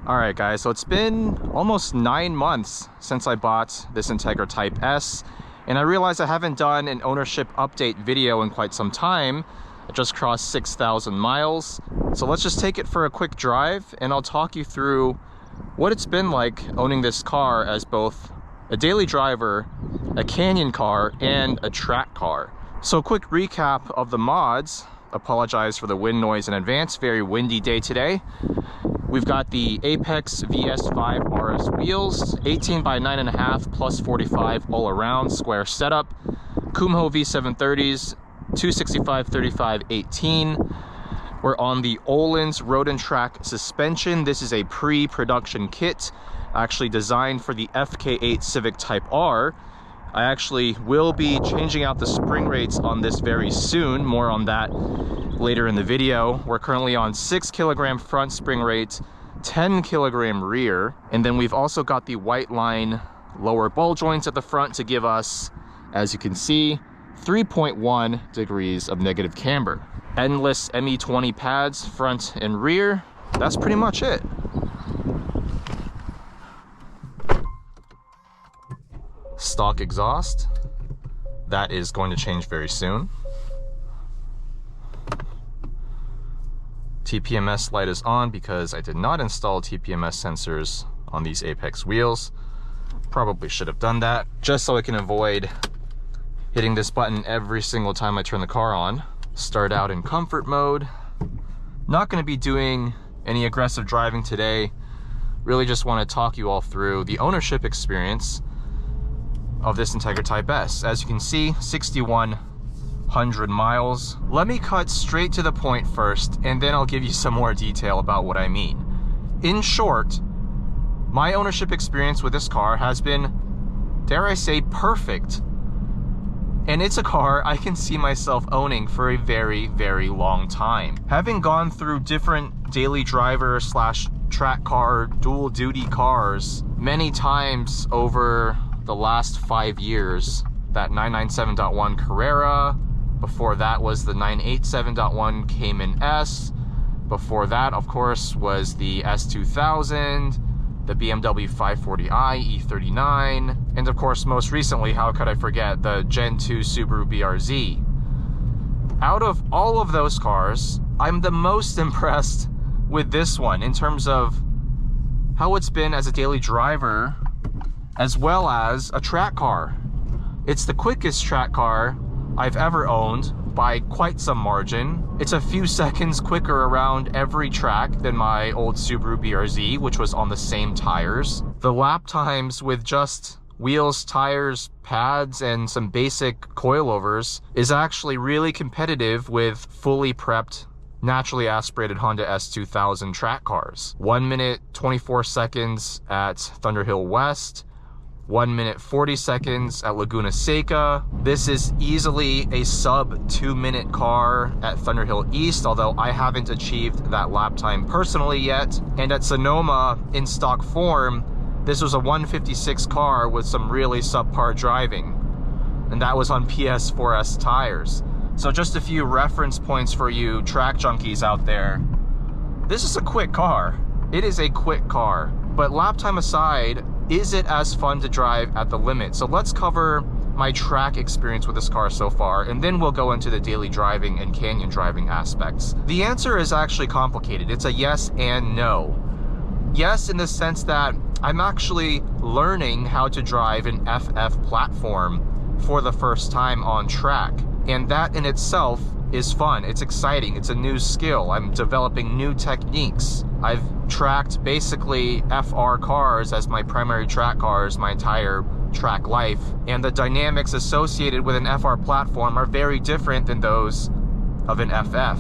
Alright guys, so it's been almost 9 months since I bought this Integra Type S, and I realized I haven't done an ownership update video in quite some time. I just crossed 6,000 miles. So let's just take it for a quick drive and I'll talk you through what it's been like owning this car as both a daily driver, a canyon car, and a track car. So a quick recap of the mods. Apologize for the wind noise in advance, very windy day today. We've got the Apex VS5 RS wheels, 18 by 9.5 plus 45 all around square setup, Kumho V730s, 265/35/18. We're on the Öhlins Road and Track suspension. This is a pre-production kit, actually designed for the FK8 Civic Type R. I actually will be changing out the spring rates on this very soon. More on that later in the video. We're currently on 6 kilogram front spring rate, 10 kilogram rear, and then we've also got the white line lower ball joints at the front to give us, as you can see, 3.1 degrees of negative camber. Endless ME20 pads front and rear. That's pretty much it. Stock exhaust. That is going to change very soon. TPMS light is on because I did not install TPMS sensors on these Apex wheels. Probably should have done that, just so I can avoid hitting this button every single time I turn the car on. Start out in comfort mode. Not going to be doing any aggressive driving today. Really just want to talk you all through the ownership experience of this Integra Type S. As you can see, 6,100 miles. Let me cut straight to the point first, and then I'll give you some more detail about what I mean. In short, my ownership experience with this car has been, dare I say, perfect. And it's a car I can see myself owning for a very, very long time. Having gone through different daily driver slash track car, dual duty cars many times over the last 5 years, that 997.1 Carrera, before that was the 987.1 Cayman S, before that of course was the S2000, the BMW 540i E39, and of course most recently, how could I forget, the Gen 2 Subaru BRZ. Out of all of those cars, I'm the most impressed with this one in terms of how it's been as a daily driver as well as a track car. It's the quickest track car I've ever owned by quite some margin. It's a few seconds quicker around every track than my old Subaru BRZ, which was on the same tires. The lap times with just wheels, tires, pads, and some basic coilovers is actually really competitive with fully prepped, naturally aspirated Honda S2000 track cars. 1 minute 24 seconds at Thunderhill West, 1 minute 40 seconds at Laguna Seca. This is easily a sub 2 minute car at Thunderhill East, although I haven't achieved that lap time personally yet. And at Sonoma, in stock form, this was a 156 car with some really subpar driving, and that was on PS4S tires. So just a few reference points for you track junkies out there. This is a quick car. It is a quick car, but lap time aside, is it as fun to drive at the limit? So let's cover my track experience with this car so far, and then we'll go into the daily driving and canyon driving aspects. The answer is actually complicated. It's a yes and no. Yes, in the sense that I'm actually learning how to drive an FF platform for the first time on track. And that in itself is fun. It's exciting. It's a new skill. I'm developing new techniques. I've tracked basically FR cars as my primary track cars my entire track life, and the dynamics associated with an FR platform are very different than those of an FF.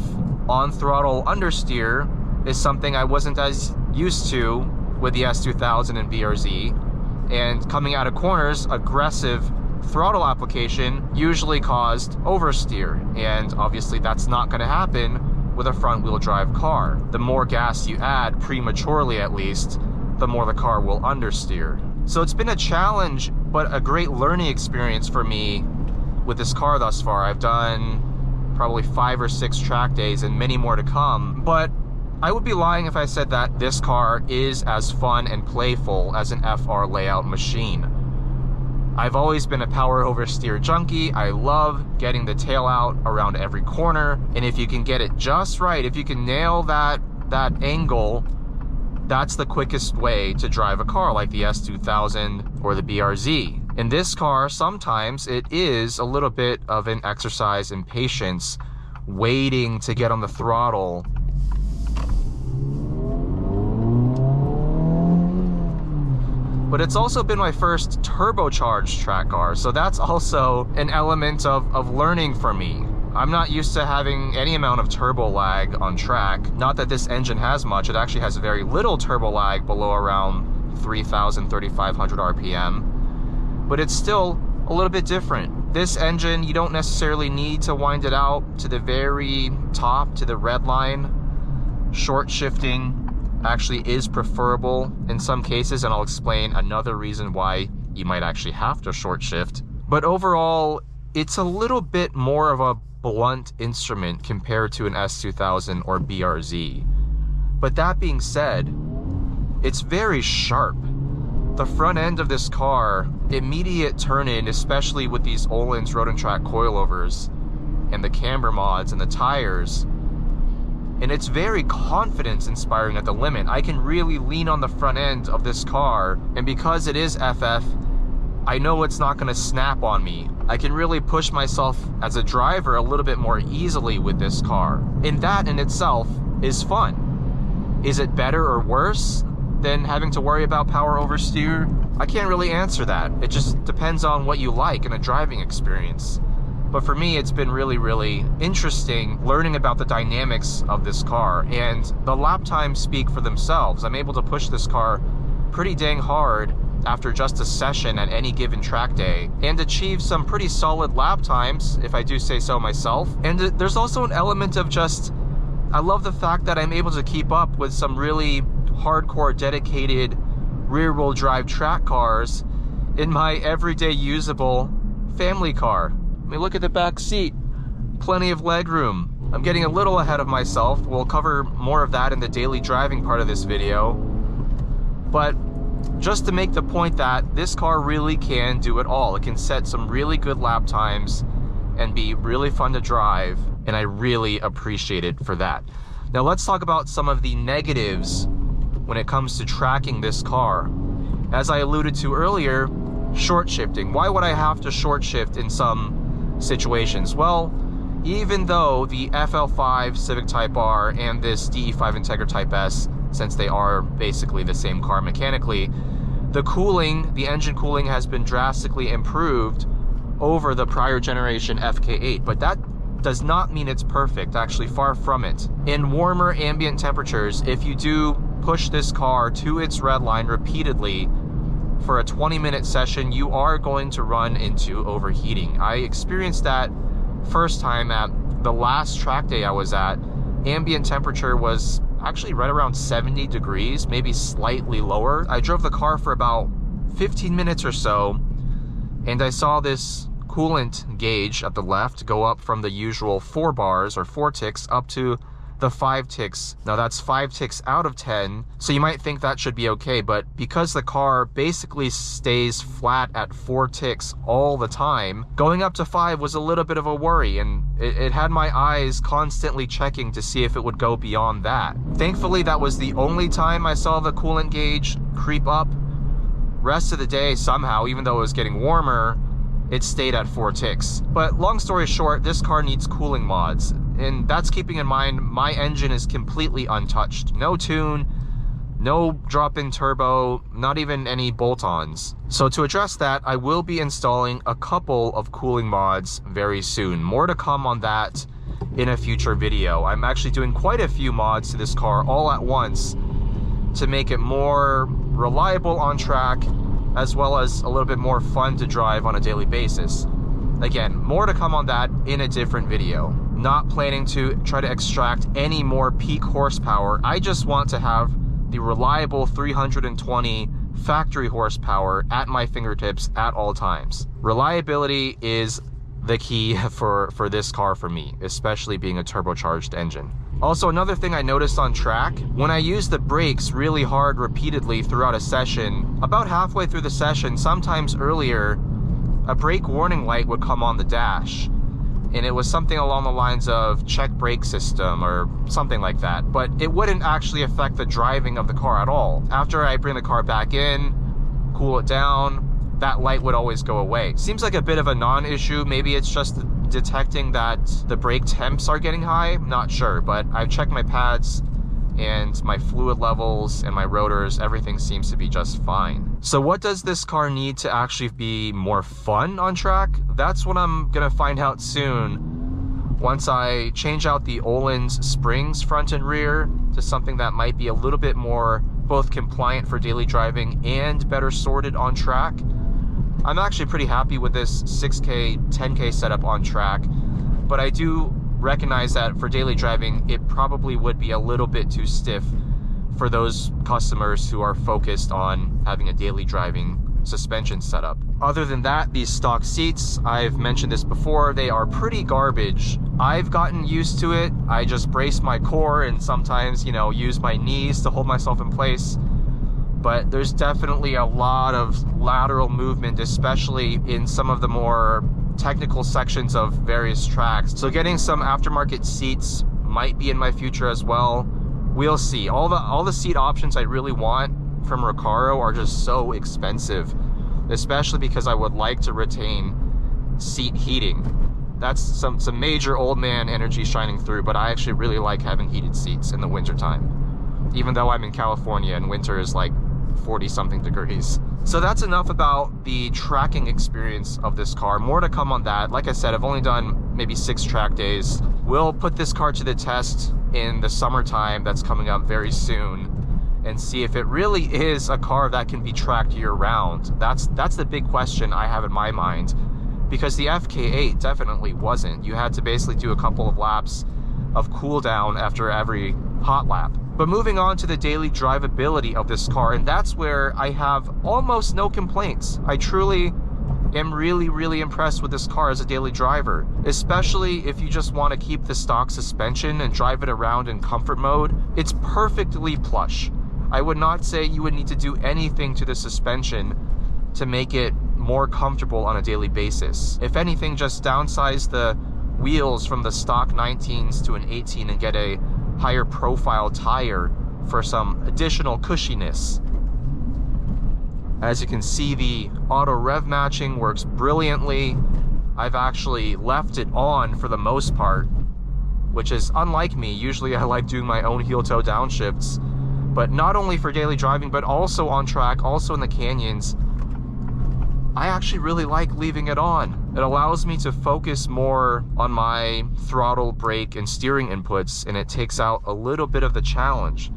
On throttle understeer is something I wasn't as used to with the S2000 and BRZ, and coming out of corners, aggressive throttle application usually caused oversteer, and obviously that's not going to happen with a front wheel drive car. The more gas you add, prematurely at least, the more the car will understeer. So it's been a challenge, but a great learning experience for me with this car thus far. I've done probably 5 or 6 track days and many more to come, but I would be lying if I said that this car is as fun and playful as an FR layout machine. I've always been a power oversteer junkie. I love getting the tail out around every corner, and if you can get it just right, if you can nail that angle, that's the quickest way to drive a car like the S2000 or the BRZ. In this car, sometimes it is a little bit of an exercise in patience, waiting to get on the throttle. But it's also been my first turbocharged track car, so that's also an element of learning for me. I'm not used to having any amount of turbo lag on track. Not that this engine has much, it actually has very little turbo lag below around 3,000, 3,500 RPM. But it's still a little bit different. This engine, you don't necessarily need to wind it out to the very top, to the red line. Short shifting actually is preferable in some cases, and I'll explain another reason why you might actually have to short shift. But overall, it's a little bit more of a blunt instrument compared to an S2000 or BRZ. But that being said, it's very sharp. The front end of this car, immediate turn-in, especially with these Öhlins Road and Track coilovers and the camber mods and the tires, and it's very confidence inspiring at the limit. I can really lean on the front end of this car, and because it is FF, I know it's not going to snap on me. I can really push myself as a driver a little bit more easily with this car, and that in itself is fun. Is it better or worse than having to worry about power oversteer? I can't really answer that. It just depends on what you like in a driving experience. But for me, it's been really, really interesting learning about the dynamics of this car, and the lap times speak for themselves. I'm able to push this car pretty dang hard after just a session at any given track day and achieve some pretty solid lap times, if I do say so myself. And there's also an element of just, I love the fact that I'm able to keep up with some really hardcore dedicated rear-wheel drive track cars in my everyday usable family car. I mean, look at the back seat, plenty of leg room. I'm getting a little ahead of myself. We'll cover more of that in the daily driving part of this video. But just to make the point that this car really can do it all. It can set some really good lap times and be really fun to drive, and I really appreciate it for that. Now let's talk about some of the negatives when it comes to tracking this car. As I alluded to earlier, short shifting. Why would I have to short shift in some situations? Well, even though the FL5 Civic Type R and this DE5 Integra Type S, since they are basically the same car mechanically, the cooling, the engine cooling has been drastically improved over the prior generation FK8, but that does not mean it's perfect, actually far from it. In warmer ambient temperatures, if you do push this car to its red line repeatedly for a 20-minute session, you are going to run into overheating. I experienced that first time at the last track day I was at. Ambient temperature was actually right around 70 degrees, maybe slightly lower. I drove the car for about 15 minutes or so, and I saw this coolant gauge at the left go up from the usual 4 bars or 4 ticks up to the 5 ticks. Now that's 5 ticks out of 10, so you might think that should be okay, but because the car basically stays flat at 4 ticks all the time, going up to 5 was a little bit of a worry, and it had my eyes constantly checking to see if it would go beyond that. Thankfully, that was the only time I saw the coolant gauge creep up. Rest of the day, somehow, even though it was getting warmer, it stayed at 4 ticks. But long story short, this car needs cooling mods, and that's keeping in mind my engine is completely untouched. No tune, no drop-in turbo, not even any bolt-ons. So to address that, I will be installing a couple of cooling mods very soon. More to come on that in a future video. I'm actually doing quite a few mods to this car all at once to make it more reliable on track, as well as a little bit more fun to drive on a daily basis. Again, more to come on that in a different video. Not planning to try to extract any more peak horsepower. I just want to have the reliable 320 factory horsepower at my fingertips at all times. Reliability is the key for this car for me, especially being a turbocharged engine. Also, another thing I noticed on track, when I use the brakes really hard repeatedly throughout a session, about halfway through the session, sometimes earlier, a brake warning light would come on the dash. And it was something along the lines of check brake system or something like that. But it wouldn't actually affect the driving of the car at all. After I bring the car back in, cool it down, that light would always go away. Seems like a bit of a non-issue. Maybe it's just detecting that the brake temps are getting high. Not sure, but I've checked my pads and my fluid levels and my rotors, everything seems to be just fine. So what does this car need to actually be more fun on track? That's what I'm gonna find out soon once I change out the Öhlins springs front and rear to something that might be a little bit more both compliant for daily driving and better sorted on track. I'm actually pretty happy with this 6K, 10K setup on track, but I do recognize that for daily driving, it probably would be a little bit too stiff for those customers who are focused on having a daily driving suspension setup. Other than that, these stock seats, I've mentioned this before, they are pretty garbage. I've gotten used to it. I just brace my core and sometimes, you know, use my knees to hold myself in place. But there's definitely a lot of lateral movement, especially in some of the more technical sections of various tracks. So getting some aftermarket seats might be in my future as well. We'll see. All the seat options I really want from Recaro are just so expensive, especially because I would like to retain seat heating. That's some major old man energy shining through, but I actually really like having heated seats in the wintertime, even though I'm in California and winter is like 40 something degrees. So that's enough about the tracking experience of this car. More to come on that. Like I said, I've only done maybe 6 track days. We'll put this car to the test in the summertime that's coming up very soon and see if it really is a car that can be tracked year-round. That's the big question I have in my mind, because the FK8 definitely wasn't. You had to basically do a couple of laps of cool down after every hot lap. But moving on to the daily drivability of this car, and that's where I have almost no complaints. I truly am really impressed with this car as a daily driver, especially if you just want to keep the stock suspension and drive it around in comfort mode. It's perfectly plush. I would not say you would need to do anything to the suspension to make it more comfortable on a daily basis. If anything, just downsize the wheels from the stock 19s to an 18 and get a higher profile tire for some additional cushiness. As you can see, the auto rev matching works brilliantly. I've actually left it on for the most part, which is unlike me. Usually I like doing my own heel toe downshifts, but not only for daily driving, but also on track, also in the canyons. I actually really like leaving it on. It allows me to focus more on my throttle, brake, and steering inputs, and it takes out a little bit of the challenge.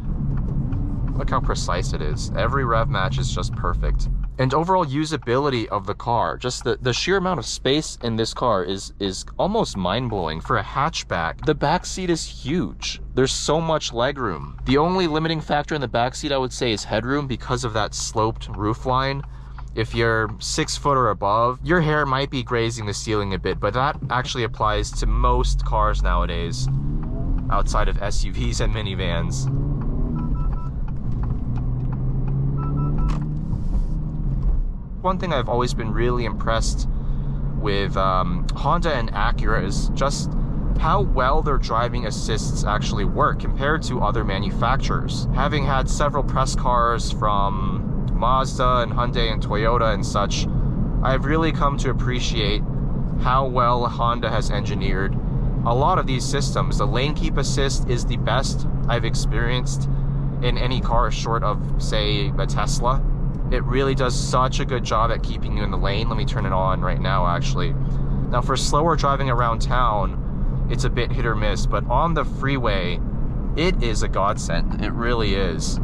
Look how precise it is. Every rev match is just perfect. And overall usability of the car, just the sheer amount of space in this car is almost mind-blowing. For a hatchback, the back seat is huge. There's so much legroom. The only limiting factor in the back seat, I would say, is headroom because of that sloped roofline. If you're 6 foot or above, your hair might be grazing the ceiling a bit, but that actually applies to most cars nowadays, outside of SUVs and minivans. One thing I've always been really impressed with Honda and Acura is just how well their driving assists actually work compared to other manufacturers. Having had several press cars from Mazda and Hyundai and Toyota and such, I've really come to appreciate how well Honda has engineered a lot of these systems. The lane keep assist is the best I've experienced in any car short of, say, a Tesla. It really does such a good job at keeping you in the lane. Let me turn it on right now, actually. Now, for slower driving around town, it's a bit hit or miss, but on the freeway, it is a godsend. It really is.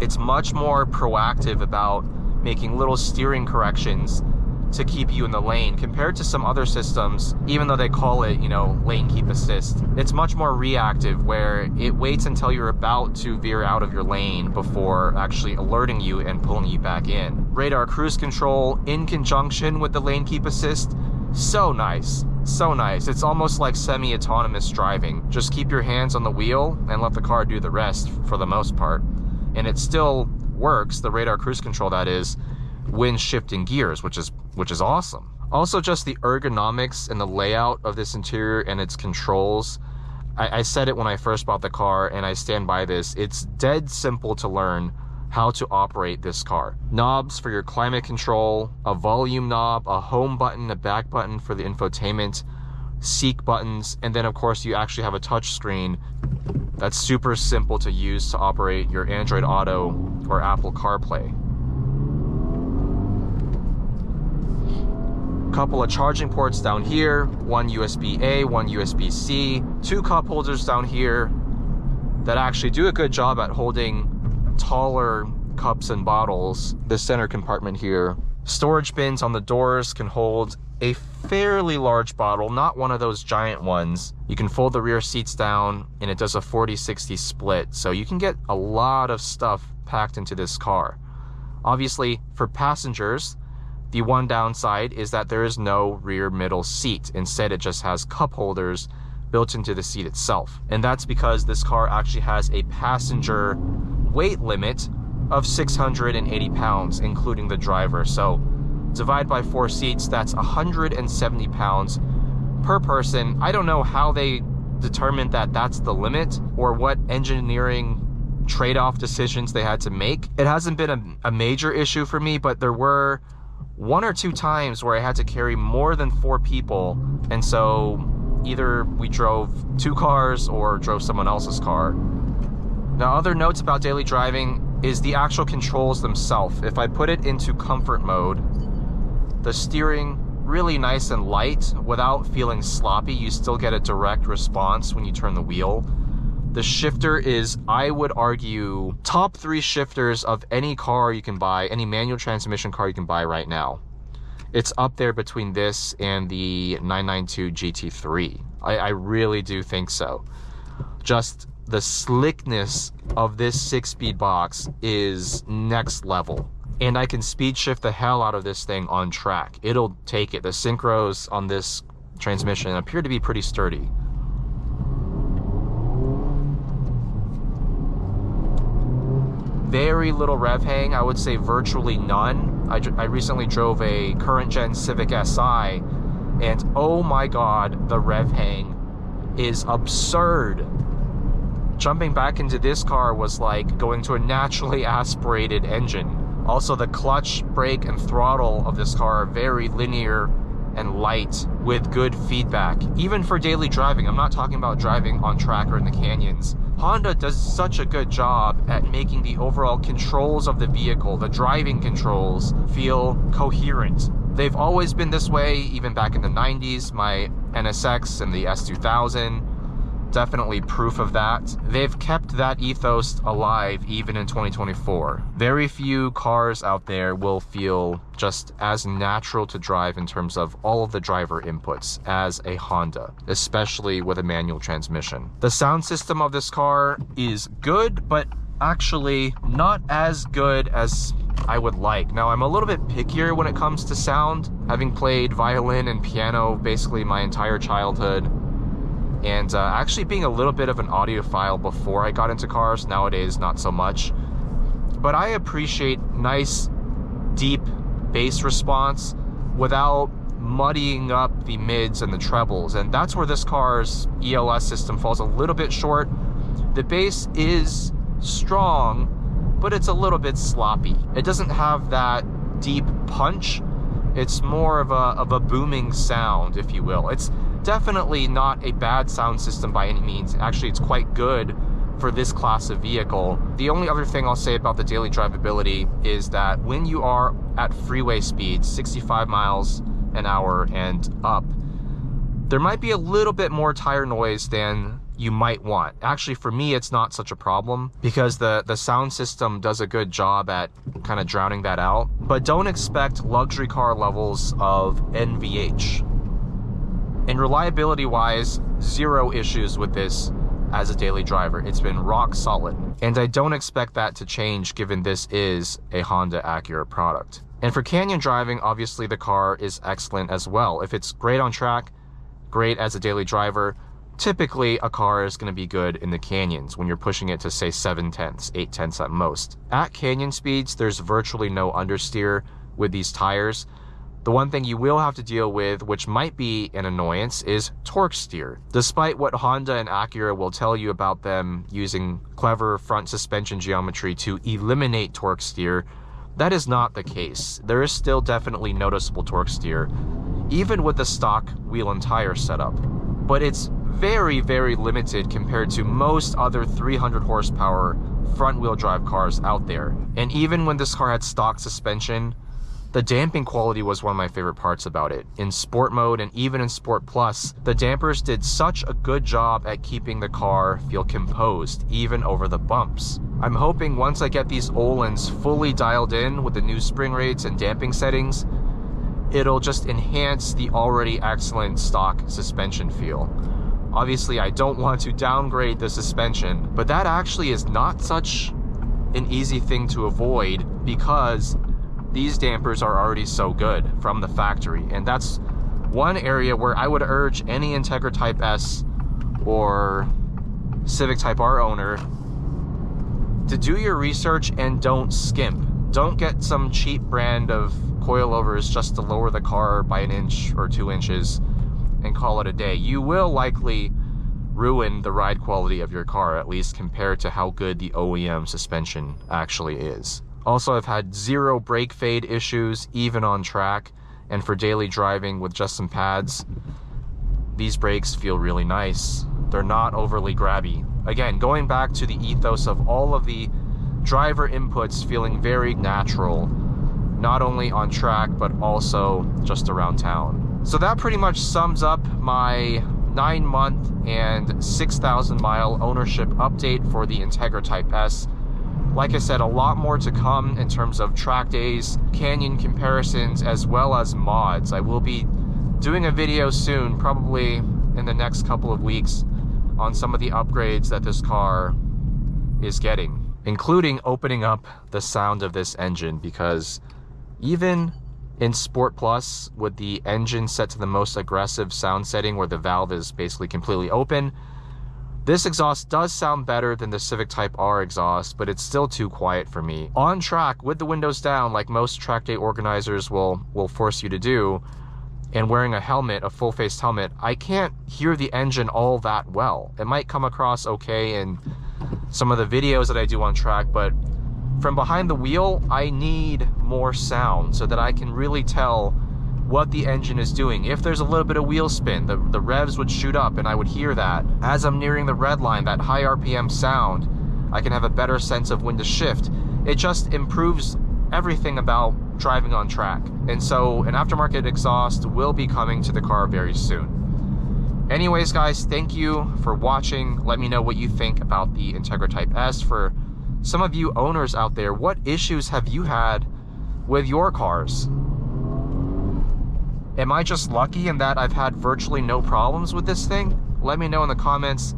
It's much more proactive about making little steering corrections to keep you in the lane compared to some other systems. Even though they call it, you know, lane keep assist, it's much more reactive, where it waits until you're about to veer out of your lane before actually alerting you and pulling you back in. Radar cruise control in conjunction with the lane keep assist So nice. So nice. It's almost like semi-autonomous driving. Just keep your hands on the wheel and let the car do the rest for the most part. And it still works, the radar cruise control that is, when shifting gears, which is awesome. Also, just the ergonomics and the layout of this interior and its controls. I said it when I first bought the car, and I stand by this. It's dead simple to learn how to operate this car. Knobs for your climate control, a volume knob, a home button, a back button for the infotainment, seek buttons, and then of course you actually have a touch screen that's super simple to use to operate your Android Auto or Apple CarPlay. Couple of charging ports down here, one USB-A, one USB-C, two cup holders down here that actually do a good job at holding taller cups and bottles. The center compartment here. Storage bins on the doors can hold a fairly large bottle, not one of those giant ones. You can fold the rear seats down and it does a 40-60 split, so you can get a lot of stuff packed into this car. Obviously, for passengers, the one downside is that there is no rear middle seat. Instead, it just has cup holders built into the seat itself. And that's because this car actually has a passenger weight limit of 680 pounds, including the driver. So divide by 4 seats, that's 170 pounds per person. I don't know how they determined that that's the limit or what engineering trade-off decisions they had to make. It hasn't been a major issue for me, but there were 1 or 2 times where I had to carry more than 4 people, and so either we drove 2 cars or drove someone else's car. Now, other notes about daily driving is the actual controls themselves. If I put it into comfort mode, the steering really nice and light without feeling sloppy. You still get a direct response when you turn the wheel. The shifter is, I would argue, top 3 shifters of any car you can buy, any manual transmission car you can buy right now. It's up there between this and the 992 GT3. I really do think so. Just the slickness of this 6-speed box is next level. And I can speed shift the hell out of this thing on track. It'll take it. The synchros on this transmission appear to be pretty sturdy. Very little rev hang, I would say virtually none. I recently drove a current gen Civic Si, and oh my god, the rev hang is absurd. Jumping back into this car was like going to a naturally aspirated engine. Also, the clutch, brake, and throttle of this car are very linear and light with good feedback. Even for daily driving, I'm not talking about driving on track or in the canyons. Honda does such a good job at making the overall controls of the vehicle, the driving controls, feel coherent. They've always been this way, even back in the 90s. My NSX and the S2000, definitely proof of that. They've kept that ethos alive even in 2024. Very few cars out there will feel just as natural to drive in terms of all of the driver inputs as a Honda, especially with a manual transmission. The sound system of this car is good, but actually not as good as I would like. Now, I'm a little bit pickier when it comes to sound, having played violin and piano basically my entire childhood. And actually being a little bit of an audiophile before I got into cars, nowadays not so much. But I appreciate nice, deep bass response without muddying up the mids and the trebles. And that's where this car's ELS system falls a little bit short. The bass is strong, but it's a little bit sloppy. It doesn't have that deep punch. It's more of a booming sound, if you will. It's definitely not a bad sound system by any means. Actually, it's quite good for this class of vehicle. The only other thing I'll say about the daily drivability is that when you are at freeway speeds, 65 miles an hour and up, there might be a little bit more tire noise than you might want. Actually, for me, it's not such a problem because the sound system does a good job at kind of drowning that out. But don't expect luxury car levels of NVH. And reliability-wise, 0 issues with this as a daily driver. It's been rock solid. And I don't expect that to change given this is a Honda Acura product. And for canyon driving, obviously the car is excellent as well. If it's great on track, great as a daily driver, typically a car is going to be good in the canyons when you're pushing it to say 7/10, 8/10 at most. At canyon speeds, there's virtually no understeer with these tires. The one thing you will have to deal with, which might be an annoyance, is torque steer. Despite what Honda and Acura will tell you about them using clever front suspension geometry to eliminate torque steer, that is not the case. There is still definitely noticeable torque steer, even with the stock wheel and tire setup. But it's very, very limited compared to most other 300 horsepower front-wheel drive cars out there. And even when this car had stock suspension, the damping quality was one of my favorite parts about it. In Sport mode and even in Sport Plus, the dampers did such a good job at keeping the car feel composed, even over the bumps. I'm hoping once I get these Öhlins fully dialed in with the new spring rates and damping settings, it'll just enhance the already excellent stock suspension feel. Obviously, I don't want to downgrade the suspension, but that actually is not such an easy thing to avoid because these dampers are already so good from the factory. And that's one area where I would urge any Integra Type S or Civic Type R owner to do your research and don't skimp. Don't get some cheap brand of coilovers just to lower the car by 1 inch or 2 inches and call it a day. You will likely ruin the ride quality of your car, at least compared to how good the OEM suspension actually is. Also, I've had zero brake fade issues, even on track, and for daily driving with just some pads, these brakes feel really nice. They're not overly grabby. Again, going back to the ethos of all of the driver inputs feeling very natural, not only on track, but also just around town. So that pretty much sums up my 9-month and 6,000 mile ownership update for the Integra Type S. Like I said, a lot more to come in terms of track days, canyon comparisons, as well as mods. I will be doing a video soon, probably in the next couple of weeks, on some of the upgrades that this car is getting, including opening up the sound of this engine, because even in Sport Plus, with the engine set to the most aggressive sound setting where the valve is basically completely open, this exhaust does sound better than the Civic Type R exhaust, but it's still too quiet for me. On track, with the windows down, like most track day organizers will force you to do, and wearing a helmet, a full-faced helmet, I can't hear the engine all that well. It might come across okay in some of the videos that I do on track, but from behind the wheel, I need more sound so that I can really tell what the engine is doing. If there's a little bit of wheel spin, the revs would shoot up and I would hear that. As I'm nearing the red line, that high RPM sound, I can have a better sense of when to shift. It just improves everything about driving on track. And so an aftermarket exhaust will be coming to the car very soon. Anyways, guys, thank you for watching. Let me know what you think about the Integra Type S. For some of you owners out there, what issues have you had with your cars? Am I just lucky in that I've had virtually no problems with this thing? Let me know in the comments.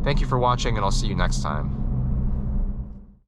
Thank you for watching, and I'll see you next time.